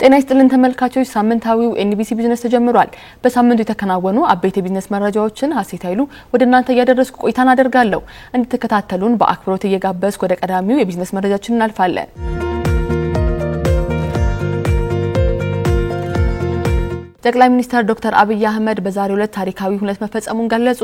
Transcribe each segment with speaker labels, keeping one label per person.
Speaker 1: ጤና ይስጥልን ተመልካቾች ሳምንታዊው ኤንቢሲ ቢዝነስ ተጀምሯል። በሳምንቱ የተከናወኑ አበይት ቢዝነስ መረጃዎችን ሀሴት ኃይሉ ወደ እናንተ ያደረስኩ ቆይታን አደርጋለሁ። እንድትከታተሉን በአክብሮት እየጋበዝኩ ወደ ቀዳሚው የቢዝነስ መረጃችን እናልፋለን። ጠቅላይ ሚኒስትር ዶክተር አብይ አህመድ በዛሬው ዕለት ታሪካዊ ሁነት መፈጸሙን ገለጹ።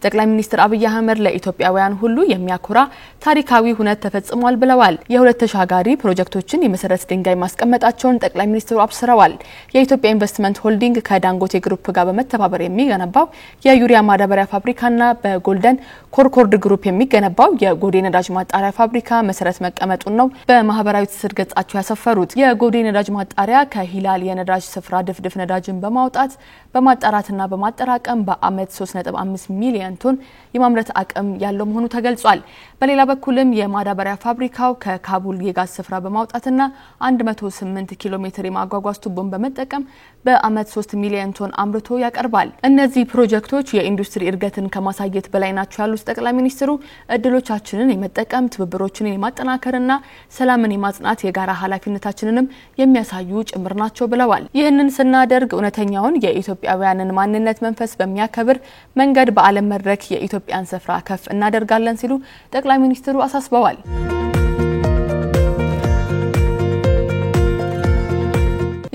Speaker 1: ጠቅላይ ሚኒስትር አብይ አህመድ ለኢትዮጵያውያን ሁሉ የሚያኮራ ታሪካዊ ሁነት ተፈጽሟል ብለዋል። የሁለት ተሻጋሪ ፕሮጀክቶችን የመሰረት ድንጋይ ማስቀመጣቸውን ጠቅላይ ሚኒስትሩ አብስረዋል። የኢትዮጵያ ኢንቨስትመንት ሆልዲንግ ከዳንጎቴ ግሩፕ ጋር በመተባበር የሚገነባው የዩሪያ ማዳበሪያ ፋብሪካና በጎልደን ኮርኮርድ ግሩፕ የሚገነባው የጎዴ ነዳጅ ማጣሪያ ፋብሪካ መሰረት መቀመጡን ነው በማህበራዊ ትስስር ገጻቸው ያሰፈሩት። የጎዴ ነዳጅ ማጣሪያ ከሂላል የነዳጅ ስፍራ ድፍድፍ ነዳጅ በማውጣት በማጣራትና በማጠራቀም በአመት 3.5 ሚሊዮን ቶን የማምረት አቅም ያለው መሆኑ ተገልጿል። በሌላ በኩልም የማዳበሪያ ፋብሪካው ከካቡል የጋዝ ስፍራ በማውጣትና 108 ኪሎ ሜትር የማጓጓዝ ቱቦን በመጠቀም በአመት 3 ሚሊዮን ቶን አምርቶ ያቀርባል። እነዚህ ፕሮጀክቶች የኢንዱስትሪ እድገትን ከማሳየት በላይ ናቸው ያሉት ጠቅላይ ሚኒስትሩ እድሎቻችንን የመጠቀም ትብብሮችን የማጠናከርና ሰላምን የማጽናት የጋራ ኃላፊነታችንንም የሚያሳዩ ጭምር ናቸው ብለዋል። ይህንን ስናደርግ እውነተኛውን የኢትዮጵያውያንን ማንነት መንፈስ በሚያከብር መንገድ በዓለም መድረክ የኢትዮጵያን ስፍራ ከፍ እናደርጋለን ሲሉ ጠቅላይ ሚኒስትሩ አሳስበዋል።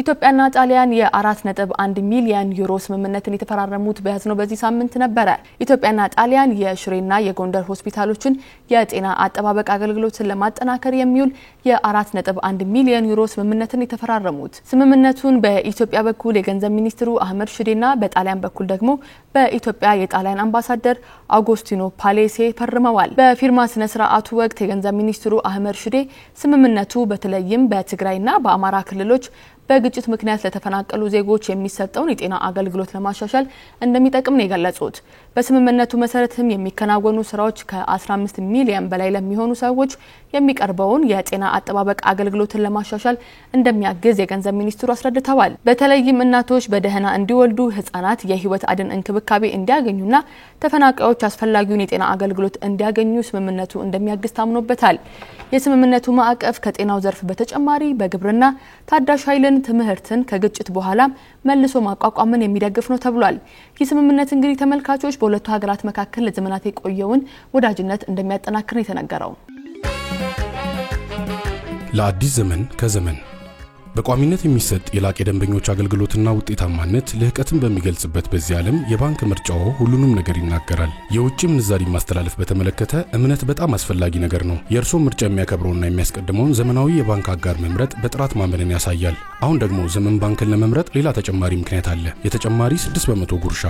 Speaker 1: ኢትዮጵያና ጣሊያን የ4.1 ሚሊዮን ዩሮ ስምምነትን የተፈራረሙት በያዝነው በዚህ ሳምንት ነበር። ኢትዮጵያና ጣሊያን የሽሬና የጎንደር ሆስፒታሎችን የጤና አጠባበቅ አገልግሎትን ለማጠናከር የሚውል የ4.1 ሚሊዮን ዩሮ ስምምነትን የተፈራረሙት። ስምምነቱን በኢትዮጵያ በኩል የገንዘብ ሚኒስትሩ አህመድ ሽዴና በጣሊያን በኩል ደግሞ በኢትዮጵያ የጣሊያን አምባሳደር አውጉስቲኖ ፓሌሴ ፈርመዋል። በፊርማ ስነ ስርዓቱ ወቅት የገንዘብ ሚኒስትሩ አህመድ ሽዴ ስምምነቱ በተለይም በትግራይና በአማራ ክልሎች በግጭት ምክንያት ለተፈናቀሉ ዜጎች የሚሰጠውን የጤና አገልግሎት ለማሻሻል እንደሚጠቅም ነው የገለጹት። በስምምነቱ መሰረትም የሚከናወኑ ስራዎች ከ15 ሚሊዮን በላይ ለሚሆኑ ሰዎች የሚቀርበውን የጤና አጠባበቅ አገልግሎትን ለማሻሻል እንደሚያግዝ የገንዘብ ሚኒስትሩ አስረድተዋል። በተለይም እናቶች በደህና እንዲወልዱ፣ ህፃናት የህይወት አድን እንክብካቤ እንዲያገኙና ተፈናቃዮች አስፈላጊውን የጤና አገልግሎት እንዲያገኙ ስምምነቱ እንደሚያግዝ ታምኖበታል። የስምምነቱ ማዕቀፍ ከጤናው ዘርፍ በተጨማሪ በግብርና ታዳሽ ኃይልን ትምህርትን ከግጭት በኋላ መልሶ ማቋቋምን የሚደግፍ ነው ተብሏል። ይህ ስምምነት እንግዲህ ተመልካቾች በሁለቱ ሀገራት መካከል ለዘመናት የቆየውን ወዳጅነት እንደሚያጠናክር የተነገረው።
Speaker 2: ለአዲስ ዘመን ከዘመን በቋሚነት የሚሰጥ የላቀ ደንበኞች አገልግሎትና ውጤታማነት ለህቀትን በሚገልጽበት በዚህ ዓለም የባንክ ምርጫው ሁሉንም ነገር ይናገራል። የውጭ ምንዛሪ ማስተላለፍ በተመለከተ እምነት በጣም አስፈላጊ ነገር ነው። የእርሶ ምርጫ የሚያከብረውና የሚያስቀድመውን ዘመናዊ የባንክ አጋር መምረጥ በጥራት ማመንን ያሳያል። አሁን ደግሞ ዘመን ባንክን ለመምረጥ ሌላ ተጨማሪ ምክንያት አለ። የተጨማሪ 6% ጉርሻ።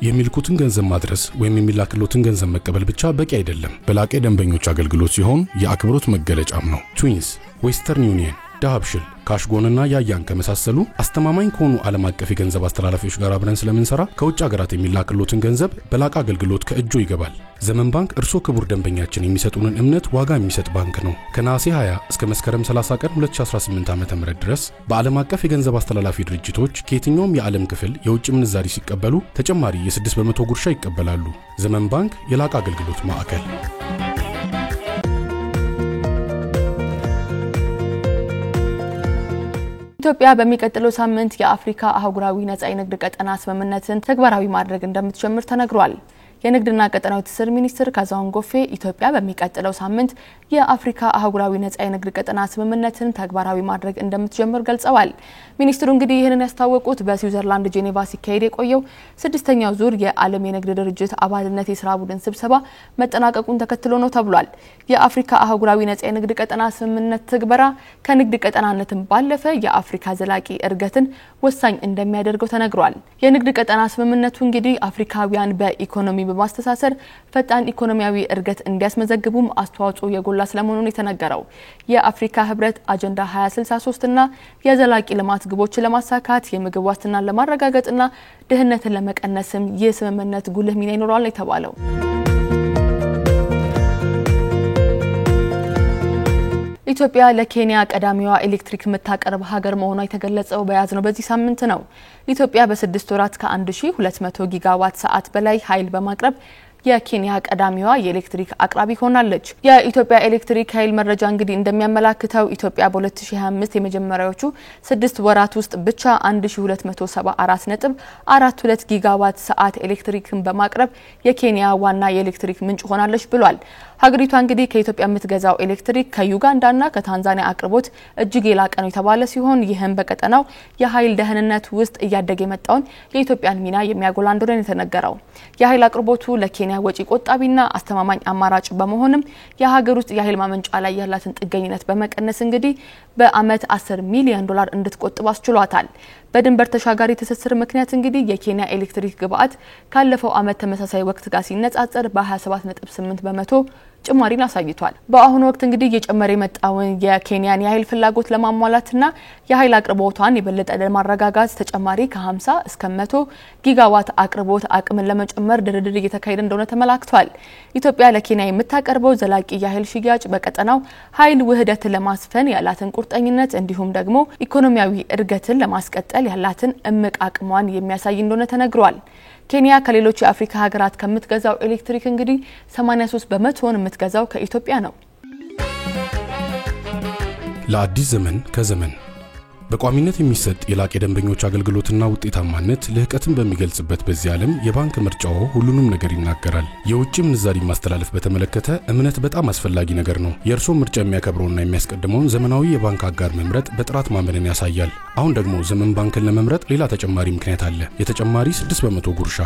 Speaker 2: የሚልኩትን ገንዘብ ማድረስ ወይም የሚላክሎትን ገንዘብ መቀበል ብቻ በቂ አይደለም። በላቀ ደንበኞች አገልግሎት ሲሆን የአክብሮት መገለጫም ነው። ትዊንስ፣ ዌስተርን ዩኒየን፣ ዳሃብሽል፣ ካሽጎንና ያያን ከመሳሰሉ አስተማማኝ ከሆኑ ዓለም አቀፍ የገንዘብ አስተላላፊዎች ጋር አብረን ስለምንሰራ ከውጭ ሀገራት የሚላክሎትን ገንዘብ በላቀ አገልግሎት ከእጆ ይገባል። ዘመን ባንክ እርሶ ክቡር ደንበኛችን የሚሰጡንን እምነት ዋጋ የሚሰጥ ባንክ ነው። ከነሐሴ 20 እስከ መስከረም 30 ቀን 2018 ዓ.ም ድረስ በዓለም አቀፍ የገንዘብ አስተላላፊ ድርጅቶች ከየትኛውም የዓለም ክፍል የውጭ ምንዛሪ ሲቀበሉ ተጨማሪ የ6% ጉርሻ ይቀበላሉ። ዘመን ባንክ የላቀ አገልግሎት ማዕከል።
Speaker 1: ኢትዮጵያ በሚቀጥለው ሳምንት የአፍሪካ አህጉራዊ ነጻ የንግድ ቀጠና ስምምነትን ተግባራዊ ማድረግ እንደምትጀምር ተነግሯል። የንግድና ቀጠናዊ ትስስር ሚኒስትር ካዛሁን ጎፌ ኢትዮጵያ በሚቀጥለው ሳምንት የአፍሪካ አህጉራዊ ነጻ የንግድ ቀጠና ስምምነትን ተግባራዊ ማድረግ እንደምትጀምር ገልጸዋል። ሚኒስትሩ እንግዲህ ይህንን ያስታወቁት በስዊዘርላንድ ጄኔቫ ሲካሄድ የቆየው 6ኛው ዙር የዓለም የንግድ ድርጅት አባልነት የስራ ቡድን ስብሰባ መጠናቀቁን ተከትሎ ነው ተብሏል። የአፍሪካ አህጉራዊ ነጻ የንግድ ቀጠና ስምምነት ትግበራ ከንግድ ቀጠናነትም ባለፈ የአፍሪካ ዘላቂ እድገትን ወሳኝ እንደሚያደርገው ተነግሯል። የንግድ ቀጠና ስምምነቱ እንግዲህ አፍሪካውያን በኢኮኖሚ በማስተሳሰር ፈጣን ኢኮኖሚያዊ እድገት እንዲያስመዘግቡም አስተዋጽኦ የጎላ ስለመሆኑ የተነገረው። የአፍሪካ ህብረት አጀንዳ 2063 እና የዘላቂ ልማት ግቦችን ለማሳካት የምግብ ዋስትናን ለማረጋገጥና ድህነትን ለመቀነስም ይህ ስምምነት ጉልህ ሚና ይኖረዋል የተባለው። ኢትዮጵያ ለኬንያ ቀዳሚዋ ኤሌክትሪክ የምታቀርብ ሀገር መሆኗ የተገለጸው በያዝነው በዚህ ሳምንት ነው። ኢትዮጵያ በ6 ወራት ከ1200 ጊጋዋት ሰዓት በላይ ኃይል በማቅረብ የኬንያ ቀዳሚዋ የኤሌክትሪክ አቅራቢ ሆናለች። የኢትዮጵያ ኤሌክትሪክ ኃይል መረጃ እንግዲህ እንደሚያመላክተው ኢትዮጵያ በ2025 የመጀመሪያዎቹ 6 ወራት ውስጥ ብቻ 1274.42 ጊጋዋት ሰዓት ኤሌክትሪክን በማቅረብ የኬንያ ዋና የኤሌክትሪክ ምንጭ ሆናለች ብሏል። ሀገሪቷ እንግዲህ ከኢትዮጵያ የምትገዛው ኤሌክትሪክ ከዩጋንዳና ከታንዛኒያ አቅርቦት እጅግ የላቀ ነው የተባለ ሲሆን ይህም በቀጠናው የኃይል ደህንነት ውስጥ እያደገ የመጣውን የኢትዮጵያን ሚና የሚያጎላ እንደሆነ የተነገረው። የኃይል አቅርቦቱ ለኬንያ ወጪ ቆጣቢና አስተማማኝ አማራጭ በመሆንም የሀገር ውስጥ የኃይል ማመንጫ ላይ ያላትን ጥገኝነት በመቀነስ እንግዲህ በአመት $10 ሚሊዮን እንድትቆጥብ አስችሏታል። በድንበር ተሻጋሪ ትስስር ምክንያት እንግዲህ የኬንያ ኤሌክትሪክ ግብአት ካለፈው አመት ተመሳሳይ ወቅት ጋር ሲነጻጸር በ27.8% ጭማሪን አሳይቷል። በአሁኑ ወቅት እንግዲህ እየጨመረ የመጣውን የኬንያን የኃይል ፍላጎት ለማሟላትና የኃይል አቅርቦቷን የበለጠ ለማረጋጋት ተጨማሪ ከ50 እስከ 100 ጊጋዋት አቅርቦት አቅምን ለመጨመር ድርድር እየተካሄደ እንደሆነ ተመላክቷል። ኢትዮጵያ ለኬንያ የምታቀርበው ዘላቂ የኃይል ሽያጭ በቀጠናው ኃይል ውህደትን ለማስፈን ያላትን ቁርጠኝነት እንዲሁም ደግሞ ኢኮኖሚያዊ እድገትን ለማስቀጠል ያላትን እምቅ አቅሟን የሚያሳይ እንደሆነ ተነግሯል። ኬንያ ከሌሎች የአፍሪካ ሀገራት ከምትገዛው ኤሌክትሪክ እንግዲህ 83% የምትገዛው ከኢትዮጵያ ነው።
Speaker 2: ለአዲስ ዘመን ከዘመን በቋሚነት የሚሰጥ የላቀ ደንበኞች አገልግሎትና ውጤታማነት ልህቀትን በሚገልጽበት በዚህ ዓለም የባንክ ምርጫው ሁሉንም ነገር ይናገራል። የውጭ ምንዛሪ ማስተላለፍ በተመለከተ እምነት በጣም አስፈላጊ ነገር ነው። የእርሶ ምርጫ የሚያከብረውና የሚያስቀድመውን ዘመናዊ የባንክ አጋር መምረጥ በጥራት ማመንን ያሳያል። አሁን ደግሞ ዘመን ባንክን ለመምረጥ ሌላ ተጨማሪ ምክንያት አለ። የተጨማሪ 6% ጉርሻ።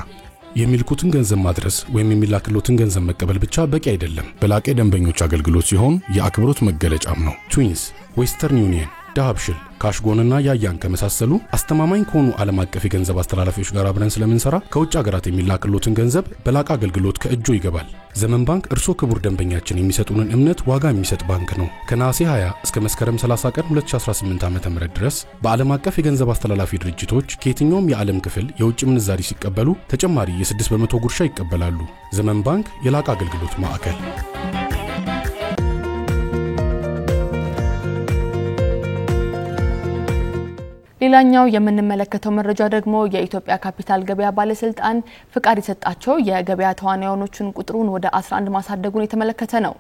Speaker 2: የሚልኩትን ገንዘብ ማድረስ ወይም የሚላክሎትን ገንዘብ መቀበል ብቻ በቂ አይደለም። በላቀ ደንበኞች አገልግሎት ሲሆን የአክብሮት መገለጫም ነው። ትዊንስ፣ ዌስተርን ዩኒየን፣ ዳሃብሽል፣ ካሽጎንና ያያን ከመሳሰሉ አስተማማኝ ከሆኑ ዓለም አቀፍ የገንዘብ አስተላላፊዎች ጋር አብረን ስለምንሰራ ከውጭ ሀገራት የሚላክሎትን ገንዘብ በላቀ አገልግሎት ከእጆ ይገባል። ዘመን ባንክ እርሶ ክቡር ደንበኛችን የሚሰጡንን እምነት ዋጋ የሚሰጥ ባንክ ነው። ከነሐሴ 20 እስከ መስከረም 30 ቀን 2018 ዓ.ም ድረስ በዓለም አቀፍ የገንዘብ አስተላላፊ ድርጅቶች ከየትኛውም የዓለም ክፍል የውጭ ምንዛሪ ሲቀበሉ ተጨማሪ የ6% ጉርሻ ይቀበላሉ። ዘመን ባንክ የላቀ አገልግሎት ማዕከል።
Speaker 1: ሌላኛው የምንመለከተው መረጃ ደግሞ የኢትዮጵያ ካፒታል ገበያ ባለስልጣን ፍቃድ የሰጣቸው የገበያ ተዋናዮችን ቁጥሩን ወደ 11 ማሳደጉን የተመለከተ ነው።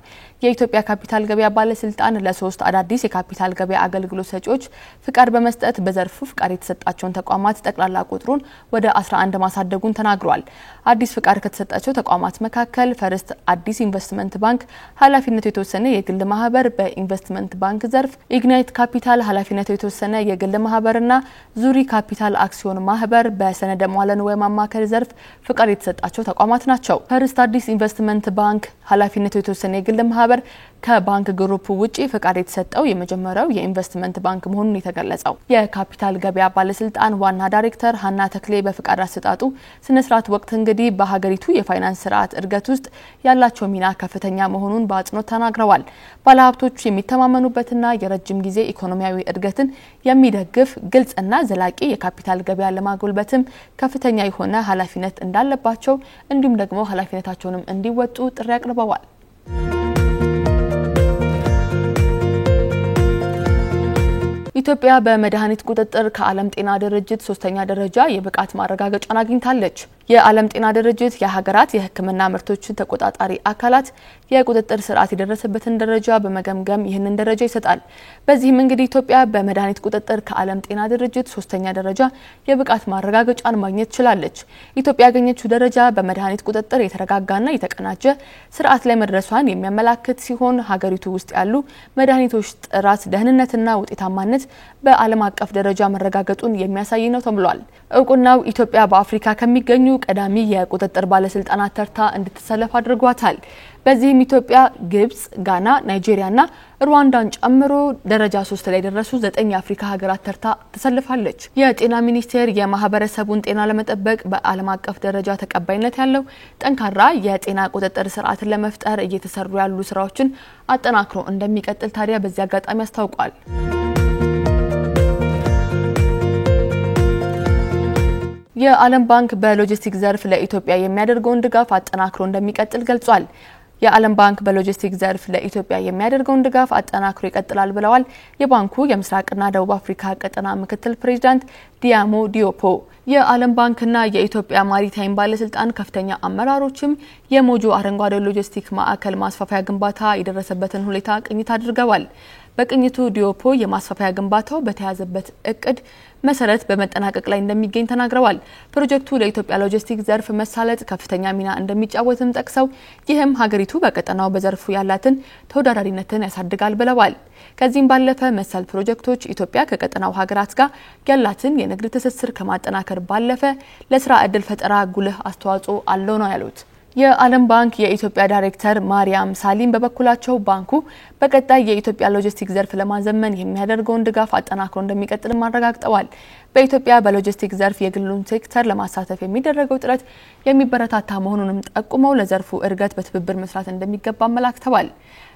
Speaker 1: የኢትዮጵያ ካፒታል ገበያ ባለስልጣን ለ3 አዳዲስ የካፒታል ገበያ አገልግሎት ሰጪዎች ፍቃድ በመስጠት በዘርፉ ፍቃድ የተሰጣቸውን ተቋማት ጠቅላላ ቁጥሩን ወደ 11 ማሳደጉን ተናግሯል። አዲስ ፍቃድ ከተሰጣቸው ተቋማት መካከል ፈርስት አዲስ ኢንቨስትመንት ባንክ ኃላፊነቱ የተወሰነ የግል ማህበር በኢንቨስትመንት ባንክ ዘርፍ፣ ኢግናይት ካፒታል ኃላፊነቱ የተወሰነ የግል ማህበርና ዙሪ ካፒታል አክሲዮን ማህበር በሰነደ መዋዕለ ንዋይ ማማከር ዘርፍ ፍቃድ የተሰጣቸው ተቋማት ናቸው። ፈርስት አዲስ ኢንቨስትመንት ባንክ ኃላፊነቱ የተወሰነ የግል ማህበር ከባንክ ግሩፕ ውጪ ፍቃድ የተሰጠው የመጀመሪያው የኢንቨስትመንት ባንክ መሆኑን የተገለጸው የካፒታል ገበያ ባለስልጣን ዋና ዳይሬክተር ሀና ተክሌ በፍቃድ አሰጣጡ ስነስርዓት ወቅት እንግዲህ በሀገሪቱ የፋይናንስ ስርዓት እድገት ውስጥ ያላቸው ሚና ከፍተኛ መሆኑን በአጽንኦት ተናግረዋል። ባለሀብቶቹ የሚተማመኑበትና የረጅም ጊዜ ኢኮኖሚያዊ እድገትን የሚደግፍ ግልጽና ዘላቂ የካፒታል ገበያ ለማጎልበትም ከፍተኛ የሆነ ኃላፊነት እንዳለባቸው እንዲሁም ደግሞ ኃላፊነታቸውንም እንዲወጡ ጥሪ አቅርበዋል። ኢትዮጵያ በመድኃኒት ቁጥጥር ከዓለም ጤና ድርጅት 3ኛ ደረጃ የብቃት ማረጋገጫን አግኝታለች። የዓለም ጤና ድርጅት የሀገራት የሕክምና ምርቶችን ተቆጣጣሪ አካላት የቁጥጥር ስርዓት የደረሰበትን ደረጃ በመገምገም ይህንን ደረጃ ይሰጣል። በዚህም እንግዲህ ኢትዮጵያ በመድኃኒት ቁጥጥር ከዓለም ጤና ድርጅት 3ኛ ደረጃ የብቃት ማረጋገጫን ማግኘት ችላለች። ኢትዮጵያ ያገኘችው ደረጃ በመድኃኒት ቁጥጥር የተረጋጋና የተቀናጀ ስርዓት ላይ መድረሷን የሚያመላክት ሲሆን ሀገሪቱ ውስጥ ያሉ መድኃኒቶች ጥራት፣ ደህንነትና ውጤታማነት በዓለም አቀፍ ደረጃ መረጋገጡን የሚያሳይ ነው ተብሏል። እውቅናው ኢትዮጵያ በአፍሪካ ከሚገኙ ቀዳሚ የቁጥጥር ባለስልጣናት ተርታ እንድትሰለፍ አድርጓታል። በዚህም ኢትዮጵያ ግብጽ፣ ጋና፣ ናይጄሪያና ሩዋንዳን ጨምሮ ደረጃ 3 ላይ ደረሱ 9 የአፍሪካ ሀገራት ተርታ ተሰልፋለች። የጤና ሚኒስቴር የማህበረሰቡን ጤና ለመጠበቅ በዓለም አቀፍ ደረጃ ተቀባይነት ያለው ጠንካራ የጤና ቁጥጥር ስርዓትን ለመፍጠር እየተሰሩ ያሉ ስራዎችን አጠናክሮ እንደሚቀጥል ታዲያ በዚህ አጋጣሚ አስታውቋል። የዓለም ባንክ በሎጂስቲክ ዘርፍ ለኢትዮጵያ የሚያደርገውን ድጋፍ አጠናክሮ እንደሚቀጥል ገልጿል። የዓለም ባንክ በሎጂስቲክ ዘርፍ ለኢትዮጵያ የሚያደርገውን ድጋፍ አጠናክሮ ይቀጥላል ብለዋል የባንኩ የምስራቅና ደቡብ አፍሪካ ቀጠና ምክትል ፕሬዝዳንት ዲያሞ ዲዮፖ። የዓለም ባንክና የኢትዮጵያ ማሪታይም ባለስልጣን ከፍተኛ አመራሮችም የሞጆ አረንጓዴ ሎጂስቲክ ማዕከል ማስፋፋያ ግንባታ የደረሰበትን ሁኔታ ቅኝት አድርገዋል። በቅኝቱ ዲዮፖ የማስፋፋያ ግንባታው በተያዘበት እቅድ መሰረት በመጠናቀቅ ላይ እንደሚገኝ ተናግረዋል። ፕሮጀክቱ ለኢትዮጵያ ሎጂስቲክ ዘርፍ መሳለጥ ከፍተኛ ሚና እንደሚጫወትም ጠቅሰው ይህም ሀገሪቱ በቀጠናው በዘርፉ ያላትን ተወዳዳሪነትን ያሳድጋል ብለዋል። ከዚህም ባለፈ መሰል ፕሮጀክቶች ኢትዮጵያ ከቀጠናው ሀገራት ጋር ያላትን የንግድ ትስስር ከማጠናከር ባለፈ ለስራ ዕድል ፈጠራ ጉልህ አስተዋጽኦ አለው ነው ያሉት። የዓለም ባንክ የኢትዮጵያ ዳይሬክተር ማርያም ሳሊም በበኩላቸው ባንኩ በቀጣይ የኢትዮጵያ ሎጂስቲክ ዘርፍ ለማዘመን የሚያደርገውን ድጋፍ አጠናክሮ እንደሚቀጥል አረጋግጠዋል። በኢትዮጵያ በሎጂስቲክ ዘርፍ የግሉን ሴክተር ለማሳተፍ የሚደረገው ጥረት የሚበረታታ መሆኑንም ጠቁመው ለዘርፉ እድገት በትብብር መስራት እንደሚገባ አመላክተዋል።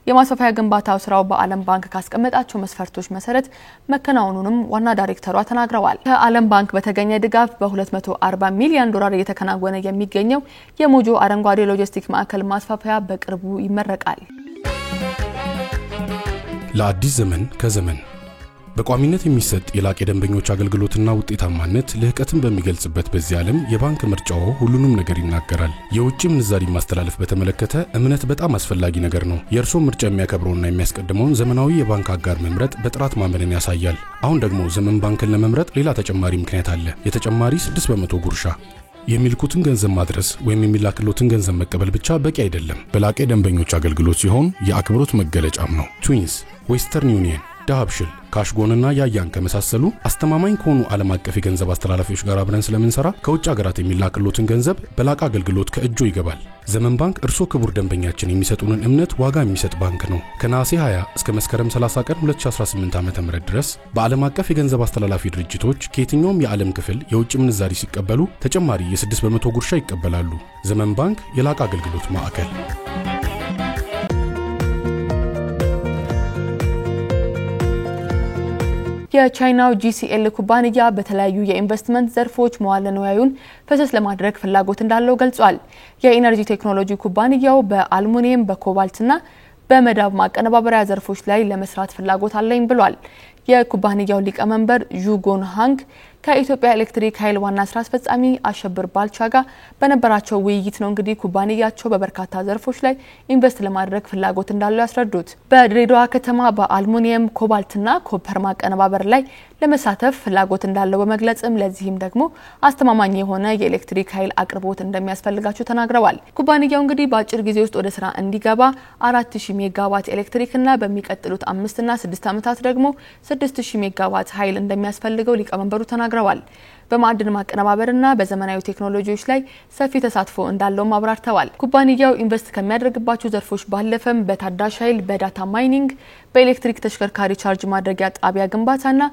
Speaker 1: የማስፋፋያ ግንባታው ስራው በዓለም ባንክ ካስቀመጣቸው መስፈርቶች መሰረት መከናወኑንም ዋና ዳይሬክተሯ ተናግረዋል። ከዓለም ባንክ በተገኘ ድጋፍ በ240 ሚሊዮን ዶላር እየተከናወነ የሚገኘው የሞጆ አረንጓዴ ሎጂስቲክ ማዕከል ማስፋፋያ በቅርቡ ይመረቃል።
Speaker 2: ለአዲስ ዘመን ከዘመን በቋሚነት የሚሰጥ የላቀ ደንበኞች አገልግሎትና ውጤታማነት ልህቀትን በሚገልጽበት በዚህ ዓለም የባንክ ምርጫው ሁሉንም ነገር ይናገራል። የውጭ ምንዛሪ ማስተላለፍ በተመለከተ እምነት በጣም አስፈላጊ ነገር ነው። የእርሶ ምርጫ የሚያከብረውና የሚያስቀድመውን ዘመናዊ የባንክ አጋር መምረጥ በጥራት ማመንን ያሳያል። አሁን ደግሞ ዘመን ባንክን ለመምረጥ ሌላ ተጨማሪ ምክንያት አለ። የተጨማሪ 6% ጉርሻ። የሚልኩትን ገንዘብ ማድረስ ወይም የሚላክሎትን ገንዘብ መቀበል ብቻ በቂ አይደለም። በላቀ ደንበኞች አገልግሎት ሲሆን የአክብሮት መገለጫም ነው። ትዊንስ፣ ዌስተርን ዩኒየን፣ ዳብሽል፣ ካሽጎንና ያያን ከመሳሰሉ አስተማማኝ ከሆኑ ዓለም አቀፍ የገንዘብ አስተላላፊዎች ጋር አብረን ስለምንሰራ ከውጭ ሀገራት የሚላክሎትን ገንዘብ በላቀ አገልግሎት ከእጆ ይገባል። ዘመን ባንክ እርሶ ክቡር ደንበኛችን የሚሰጡንን እምነት ዋጋ የሚሰጥ ባንክ ነው። ከነሐሴ 20 እስከ መስከረም 30 ቀን 2018 ዓ.ም ድረስ በዓለም አቀፍ የገንዘብ አስተላላፊ ድርጅቶች ከየትኛውም የዓለም ክፍል የውጭ ምንዛሪ ሲቀበሉ ተጨማሪ የ6% ጉርሻ ይቀበላሉ። ዘመን ባንክ የላቀ አገልግሎት ማዕከል።
Speaker 1: የቻይናው GCL ኩባንያ በተለያዩ የኢንቨስትመንት ዘርፎች መዋለ ንዋዩን ፈሰስ ለማድረግ ፍላጎት እንዳለው ገልጿል። የኢነርጂ ቴክኖሎጂ ኩባንያው በአልሙኒየም፣ በኮባልትና በመዳብ ማቀነባበሪያ ዘርፎች ላይ ለመስራት ፍላጎት አለኝ ብሏል። የኩባንያው ሊቀመንበር ዡጎን ሃንግ ከኢትዮጵያ ኤሌክትሪክ ኃይል ዋና ስራ አስፈጻሚ አሸብር ባልቻ ጋር በነበራቸው ውይይት ነው እንግዲህ ኩባንያቸው በበርካታ ዘርፎች ላይ ኢንቨስት ለማድረግ ፍላጎት እንዳለው ያስረዱት። በድሬዳዋ ከተማ በአልሙኒየም፣ ኮባልትና ኮፐር ማቀነባበር ላይ ለመሳተፍ ፍላጎት እንዳለው በመግለጽም ለዚህም ደግሞ አስተማማኝ የሆነ የኤሌክትሪክ ኃይል አቅርቦት እንደሚያስፈልጋቸው ተናግረዋል። ኩባንያው እንግዲህ በአጭር ጊዜ ውስጥ ወደ ስራ እንዲገባ 4000 ሜጋዋት ኤሌክትሪክና በሚቀጥሉት 5 እና 6 ዓመታት ደግሞ 6000 ሜጋዋት ኃይል እንደሚያስፈልገው ሊቀመንበሩ ተናግረዋል። በማዕድን ማቀነባበርና በዘመናዊ ቴክኖሎጂዎች ላይ ሰፊ ተሳትፎ እንዳለው አብራርተዋል። ኩባንያው ኢንቨስት ከሚያደርግባቸው ዘርፎች ባለፈም በታዳሽ ኃይል፣ በዳታ ማይኒንግ፣ በኤሌክትሪክ ተሽከርካሪ ቻርጅ ማድረጊያ ጣቢያ ግንባታና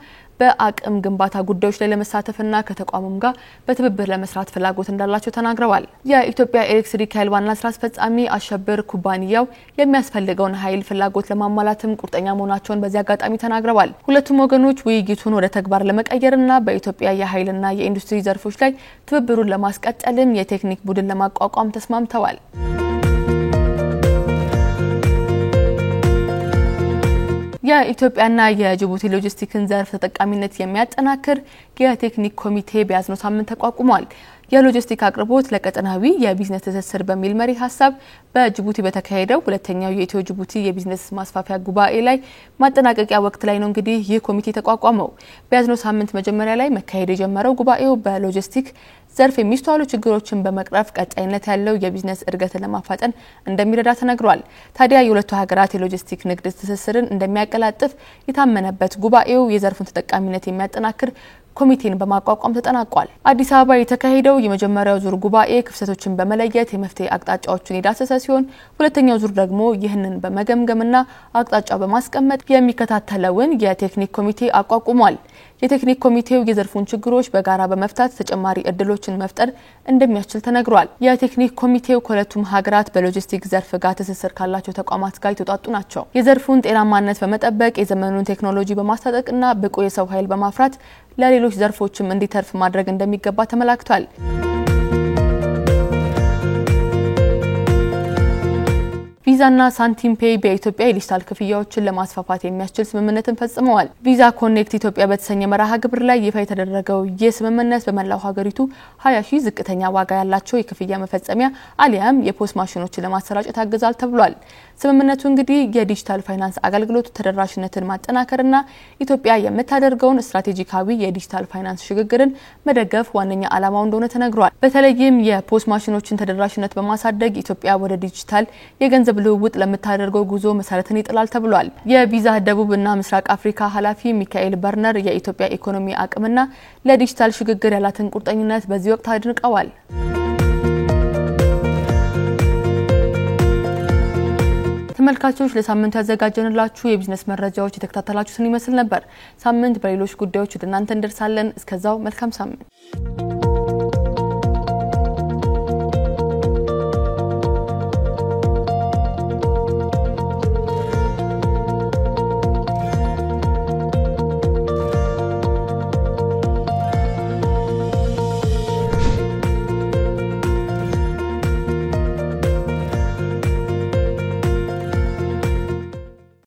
Speaker 1: በአቅም ግንባታ ጉዳዮች ላይ ለመሳተፍና ከተቋሙም ጋር በትብብር ለመስራት ፍላጎት እንዳላቸው ተናግረዋል። የኢትዮጵያ ኤሌክትሪክ ኃይል ዋና ስራ አስፈጻሚ አሸብር ኩባንያው የሚያስፈልገውን ኃይል ፍላጎት ለማሟላትም ቁርጠኛ መሆናቸውን በዚህ አጋጣሚ ተናግረዋል። ሁለቱም ወገኖች ውይይቱን ወደ ተግባር ለመቀየርና በኢትዮጵያ የኃይልና የኢንዱስትሪ ዘርፎች ላይ ትብብሩን ለማስቀጠልም የቴክኒክ ቡድን ለማቋቋም ተስማምተዋል። የኢትዮጵያና የጅቡቲ ሎጂስቲክን ዘርፍ ተጠቃሚነት የሚያጠናክር የቴክኒክ ኮሚቴ በያዝነው ሳምንት ተቋቁሟል። የሎጂስቲክ አቅርቦት ለቀጠናዊ የቢዝነስ ትስስር በሚል መሪ ሀሳብ በጅቡቲ በተካሄደው ሁለተኛው የኢትዮ ጅቡቲ የቢዝነስ ማስፋፊያ ጉባኤ ላይ ማጠናቀቂያ ወቅት ላይ ነው እንግዲህ ይህ ኮሚቴ ተቋቋመው። በያዝነው ሳምንት መጀመሪያ ላይ መካሄድ የጀመረው ጉባኤው በሎጂስቲክ ዘርፍ የሚስተዋሉ ችግሮችን በመቅረፍ ቀጣይነት ያለው የቢዝነስ እድገትን ለማፋጠን እንደሚረዳ ተነግሯል። ታዲያ የሁለቱ ሀገራት የሎጂስቲክ ንግድ ትስስርን እንደሚያቀላጥፍ የታመነበት ጉባኤው የዘርፉን ተጠቃሚነት የሚያጠናክር ኮሚቴን በማቋቋም ተጠናቋል። አዲስ አበባ የተካሄደው የመጀመሪያው ዙር ጉባኤ ክፍተቶችን በመለየት የመፍትሄ አቅጣጫዎችን የዳሰሰ ሲሆን ሁለተኛው ዙር ደግሞ ይህንን በመገምገምና አቅጣጫ በማስቀመጥ የሚከታተለውን የቴክኒክ ኮሚቴ አቋቁሟል። የቴክኒክ ኮሚቴው የዘርፉን ችግሮች በጋራ በመፍታት ተጨማሪ እድሎችን መፍጠር እንደሚያስችል ተነግሯል። የቴክኒክ ኮሚቴው ከሁለቱም ሀገራት በሎጂስቲክ ዘርፍ ጋር ትስስር ካላቸው ተቋማት ጋር የተውጣጡ ናቸው። የዘርፉን ጤናማነት በመጠበቅ የዘመኑን ቴክኖሎጂ በማስታጠቅና ብቁ የሰው ኃይል በማፍራት ለሌሎች ዘርፎችም እንዲተርፍ ማድረግ እንደሚገባ ተመላክቷል። ቪዛና ሳንቲም ፔይ በኢትዮጵያ የዲጂታል ክፍያዎችን ለማስፋፋት የሚያስችል ስምምነትን ፈጽመዋል። ቪዛ ኮኔክት ኢትዮጵያ በተሰኘ መርሃ ግብር ላይ ይፋ የተደረገው የስምምነት በመላው ሀገሪቱ 20,000 ዝቅተኛ ዋጋ ያላቸው የክፍያ መፈጸሚያ አሊያም የፖስ ማሽኖችን ለማሰራጨት ያግዛል ተብሏል። ስምምነቱ እንግዲህ የዲጂታል ፋይናንስ አገልግሎት ተደራሽነትን ማጠናከርና ኢትዮጵያ የምታደርገውን ስትራቴጂካዊ የዲጂታል ፋይናንስ ሽግግርን መደገፍ ዋነኛ ዓላማው እንደሆነ ተነግሯል። በተለይም የፖስ ማሽኖችን ተደራሽነት በማሳደግ ኢትዮጵያ ወደ ዲጂታል የገንዘብ ልውውጥ ለምታደርገው ጉዞ መሰረትን ይጥላል ተብሏል። የቪዛ ደቡብና ምስራቅ አፍሪካ ኃላፊ ሚካኤል በርነር የኢትዮጵያ ኢኮኖሚ አቅምና ለዲጂታል ሽግግር ያላትን ቁርጠኝነት በዚህ ወቅት አድንቀዋል። ተመልካቾች ለሳምንቱ ያዘጋጀንላችሁ የቢዝነስ መረጃዎች የተከታተላችሁትን ይመስል ነበር። ሳምንት በሌሎች ጉዳዮች ወደ እናንተ እንደርሳለን። እስከዛው መልካም ሳምንት።